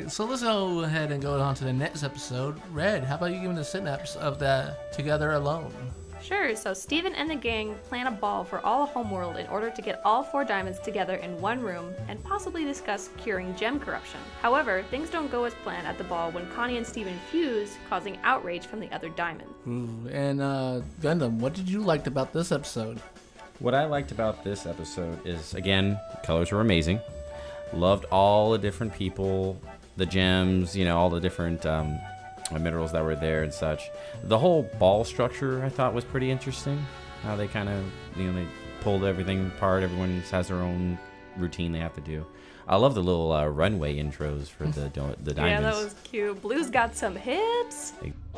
right, so let's go ahead and go on to the next episode. Red, how about you give me the synapse of that Together Alone? Sure, so Steven and the gang plan a ball for all of Homeworld in order to get all 4 diamonds together in one room and possibly discuss curing gem corruption. However, things don't go as planned at the ball when Connie and Steven fuse, causing outrage from the other diamond. Ooh, and Gundam, what did you like about this episode? What I liked about this episode is, again, colors were amazing. Loved all the different people, the gems, all the different minerals that were there and such. The whole ball structure I thought was pretty interesting. How they kind of, they pulled everything apart. Everyone has their own routine they have to do. I love the little runway intros for the diamonds. Yeah, that was cute. Blue's got some hips.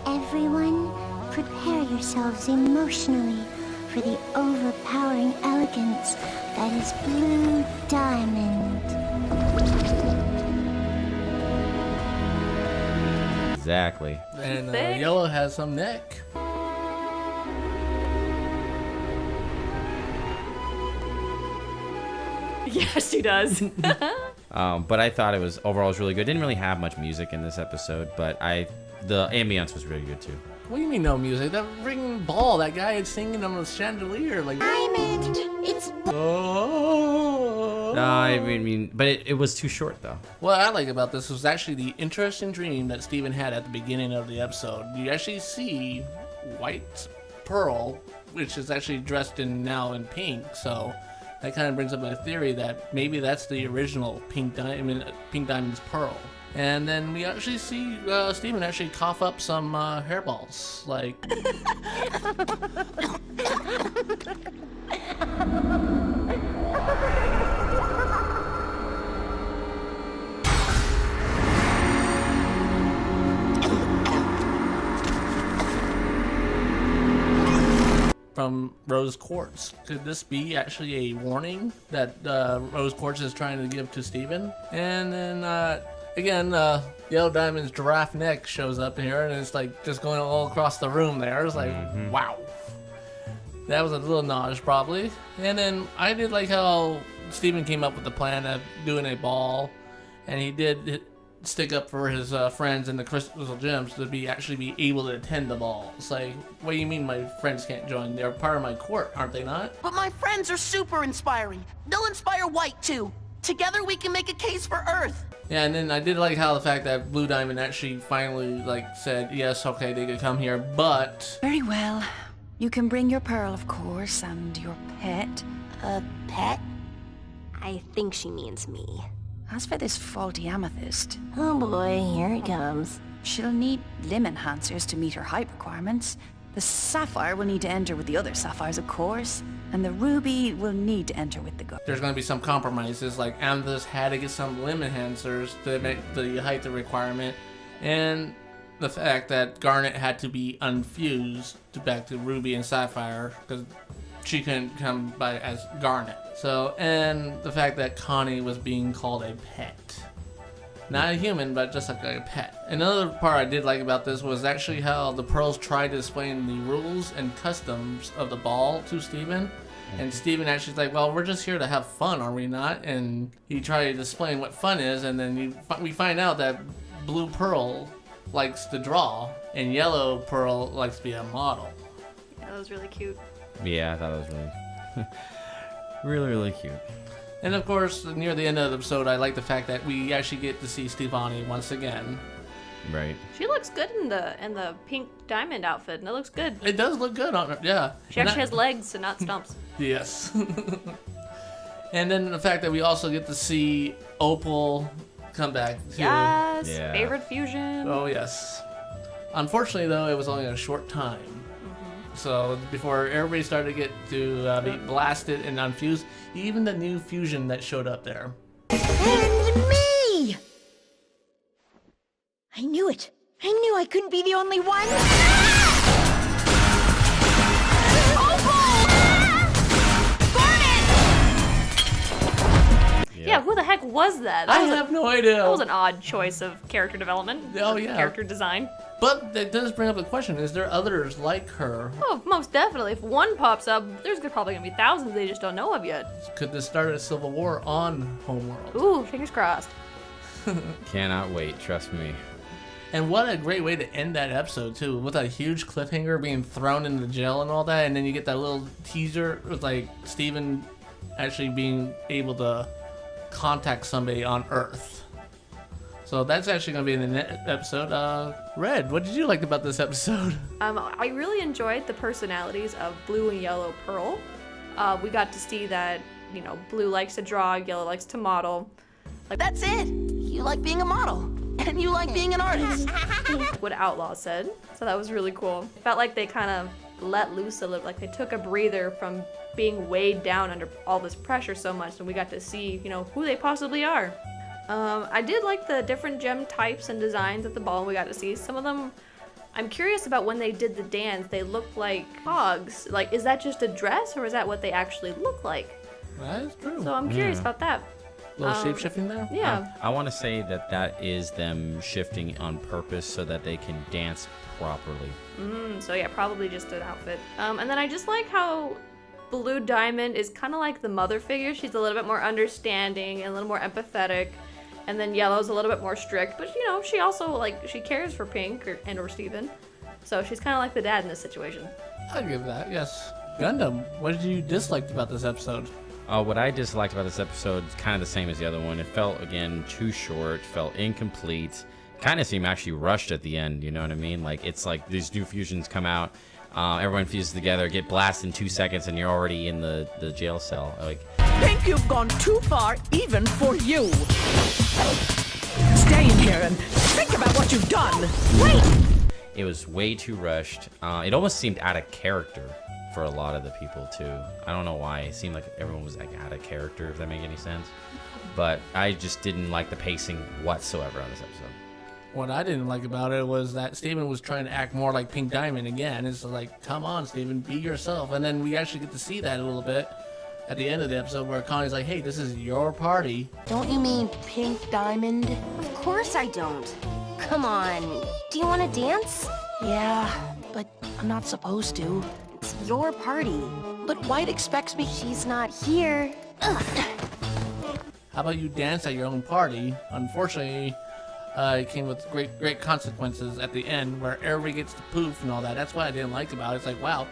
Everyone, prepare yourselves emotionally for the overpowering elegance that is Blue Diamond. Exactly. And Yellow has some neck. Yeah, she does. But I thought it was overall really good. Didn't really have much music in this episode, but the ambience was really good too. What do you mean no music? That ringing ball, that guy is singing on the chandelier, like. Diamond, it's. Oh. No, I mean, but it was too short though. What I like about this was actually the interesting dream that Steven had at the beginning of the episode. You actually see White Pearl, which is actually dressed now in pink, so that kind of brings up a theory that maybe that's the original Pink Diamond's Pearl. And then we actually see Steven actually cough up some hairballs, like. From Rose Quartz. Could this be actually a warning that Rose Quartz is trying to give to Steven? And then again, Yellow Diamond's giraffe neck shows up here, and it's like just going all across the room there. It's like, wow. That was a little notch, probably. And then I did like how Steven came up with the plan of doing a ball, and he did stick up for his friends in the crystal gems to actually be able to attend the ball. It's like, what do you mean my friends can't join? They're part of my court, aren't they not? But my friends are super inspiring. They'll inspire White too. Together we can make a case for Earth. Yeah, and then I did like how the fact that Blue Diamond actually finally said, yes, okay, they could come here, but... Very well. You can bring your pearl, of course, and your pet. A pet? I think she means me. As for this faulty amethyst, Oh boy, here it comes. she'll need limb enhancers to meet her height requirements. The sapphire will need to enter with the other sapphires, of course. And the ruby will need to enter with the gold. There's going to be some compromises, like Amethyst had to get some limb enhancers to make the height requirement, and the fact that Garnet had to be unfused back to Ruby and Sapphire because she couldn't come by as Garnet. So, and the fact that Connie was being called a pet. Not a human, but just like a pet. Another part I did like about this was actually how the Pearls tried to explain the rules and customs of the ball to Steven. And Steven actually like, well, we're just here to have fun, are we not? And he tried to explain what fun is, and then we find out that Blue Pearl likes to draw, and Yellow Pearl likes to be a model. Yeah, that was really cute. Yeah, I thought it was really, really cute. And of course, near the end of the episode, I like the fact that we actually get to see Stevani once again. Right. She looks good in the pink diamond outfit, and it looks good. It does look good on her, yeah. She actually has legs and not stumps. Yes. And then the fact that we also get to see Opal come back too. Yes, Yeah. favorite fusion. Oh yes. Unfortunately, though, it was only a short time. So before everybody started to get to be blasted and unfused, even the new fusion that showed up there. And me! I knew it. I knew I couldn't be the only one. Yeah, who the heck was that? I have no idea. That was an odd choice of character development. Oh, yeah. Character design. But that does bring up the question, is there others like her? Oh, most definitely. If one pops up, there's probably gonna be thousands they just don't know of yet. Could this start a civil war on Homeworld? Ooh, fingers crossed. Cannot wait, trust me. And what a great way to end that episode, too, with a huge cliffhanger being thrown into jail and all that, and then you get that little teaser with, like, Steven actually being able to contact somebody on Earth. So that's actually going to be in the next episode. Red, what did you like about this episode? I really enjoyed the personalities of Blue and Yellow Pearl. We got to see that, you know, Blue likes to draw, Yellow likes to model. Like, That's it. You like being a model. And you like being an artist. what Outlaw said. So that was really cool. It felt like they kind of let loose a little, like they took a breather from being weighed down under all this pressure so much, and we got to see, you know, who they possibly are. I did like the different gem types and designs at the ball we got to see. Some of them, I'm curious about when they did the dance, they looked like hogs. Like, is that just a dress, or is that what they actually look like? That is true. So I'm curious about that. A little shape-shifting there? Yeah. I want to say that is them shifting on purpose so that they can dance properly. So yeah, probably just an outfit. And then I just like how Blue Diamond is kind of like the mother figure. She's a little bit more understanding and a little more empathetic. And then Yellow's a little bit more strict, but you know, she also, like, she cares for Pink or Steven. So she's kind of like the dad in this situation. I'll give that, yes. Gundam, what did you dislike about this episode? What I disliked about this episode is kind of the same as the other one. It felt, again, too short, felt incomplete. Kind of seemed actually rushed at the end, you know what I mean? Like, it's like these new fusions come out, everyone fuses together, get blasted in 2 seconds, and you're already in the jail cell. Like, Think you've gone too far, even for you. Stay in here and think about what you've done. Wait! it was way too rushed. It almost seemed out of character for a lot of the people too. I don't know why. It seemed like everyone was like out of character, if that makes any sense. But I just didn't like the pacing whatsoever on this episode. What I didn't like about it was that Steven was trying to act more like Pink Diamond again. It's like, come on, Steven, be yourself. And then we actually get to see that a little bit at the end of the episode where Connie's like, hey, this is your party. Don't you mean Pink Diamond? Of course I don't. Come on. Do you want to dance? Yeah, but I'm not supposed to. It's your party. But White expects me. She's not here. Ugh. How about you dance at your own party? Unfortunately, it came with great consequences at the end where everybody gets to poof and all that. That's what I didn't like about it. It's like, wow,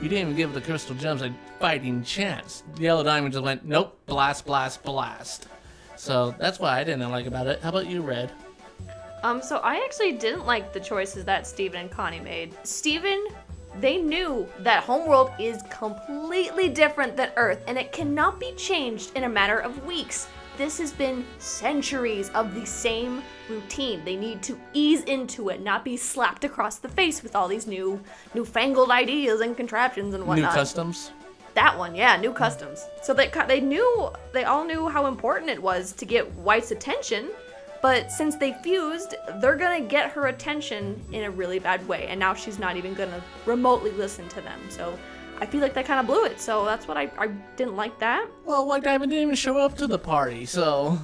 you didn't even give the Crystal Gems a fighting chance. The Yellow Diamond just went, nope, blast, blast, blast. So that's what I didn't like about it. How about you, Red? So I actually didn't like the choices that Steven and Connie made. Steven, they knew that Homeworld is completely different than Earth, and it cannot be changed in a matter of weeks. This has been centuries of the same routine. They need to ease into it, not be slapped across the face with all these newfangled ideas and contraptions and whatnot. New customs? That one, yeah, new customs. So they all knew how important it was to get White's attention, but since they fused, they're gonna get her attention in a really bad way, and now she's not even gonna remotely listen to them. So I feel like they kind of blew it, so that's what I didn't like that. Well, White Diamond didn't even show up to the party, so...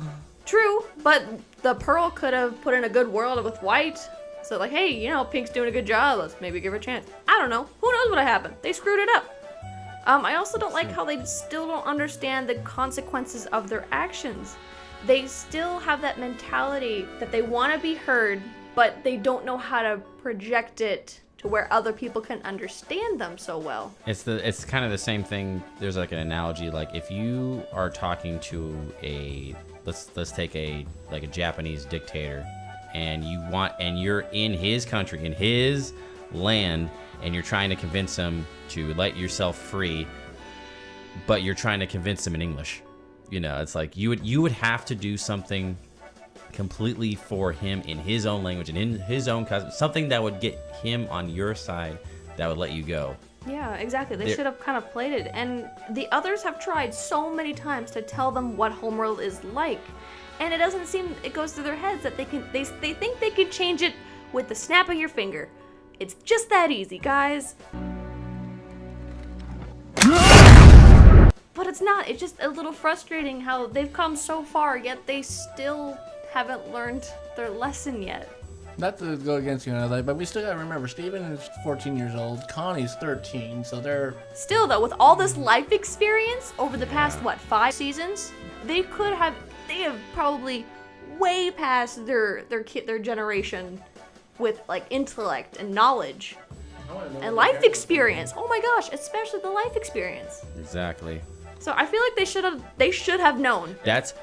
True, but the Pearl could have put in a good world with White. So like, hey, you know, Pink's doing a good job, let's maybe give her a chance. I don't know, who knows what happened? They screwed it up. I also don't like how they still don't understand the consequences of their actions. They still have that mentality that they want to be heard, but they don't know how to project it to where other people can understand them so well. It's kind of the same thing. There's like an analogy, like if you are talking to let's take a Japanese dictator, and you're in his country, in his land, and you're trying to convince him to let yourself free, but you're trying to convince him in English. You know, it's like you would have to do something completely for him in his own language and in his own custom, something that would get him on your side, that would let you go. Yeah, exactly. They should have kind of played it. And the others have tried so many times to tell them what Homeworld is like. And it doesn't seem it goes through their heads that they think they can change it with the snap of your finger. It's just that easy, guys. But it's not. It's just a little frustrating how they've come so far, yet they still haven't learned their lesson yet. Not to go against you and all that, but we still gotta remember, Steven is 14 years old, Connie's 13, so they're... Still though, with all this life experience over the past, 5 seasons, they have probably way past their generation with like intellect and knowledge and life experience. Oh my gosh, especially the life experience. Exactly. So I feel like they should have known. That's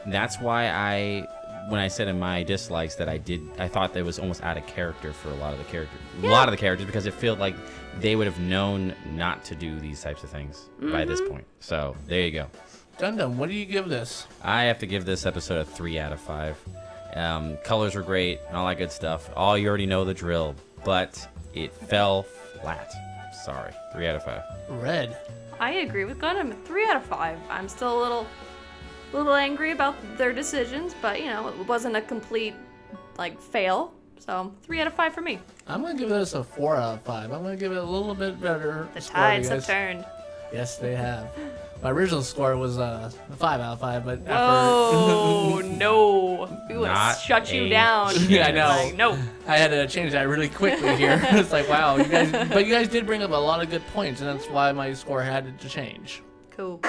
why when I said in my dislikes that I thought that was almost out of character for a lot of the characters because it felt like they would have known not to do these types of things by this point. So there you go. Gundam, what do you give this? I have to give this episode a 3 out of 5. Colors were great and all that good stuff. All you already know the drill, but it fell flat. Sorry, 3 out of 5. Red. I agree with Gundam. 3 out of 5. I'm still a little angry about their decisions, but you know, it wasn't a complete like fail. So 3 out of 5 for me. I'm gonna give this a 4 out of 5. I'm gonna give it a little bit better. The score, you tides have guys. turned. Yes, they have. My original score was a 5 out of 5, but Oh no! We would Not have shut you a down. Yeah, I know. Like, no. I had to change that really quickly here. It's like, wow, you guys did bring up a lot of good points, and that's why my score had to change. Cool.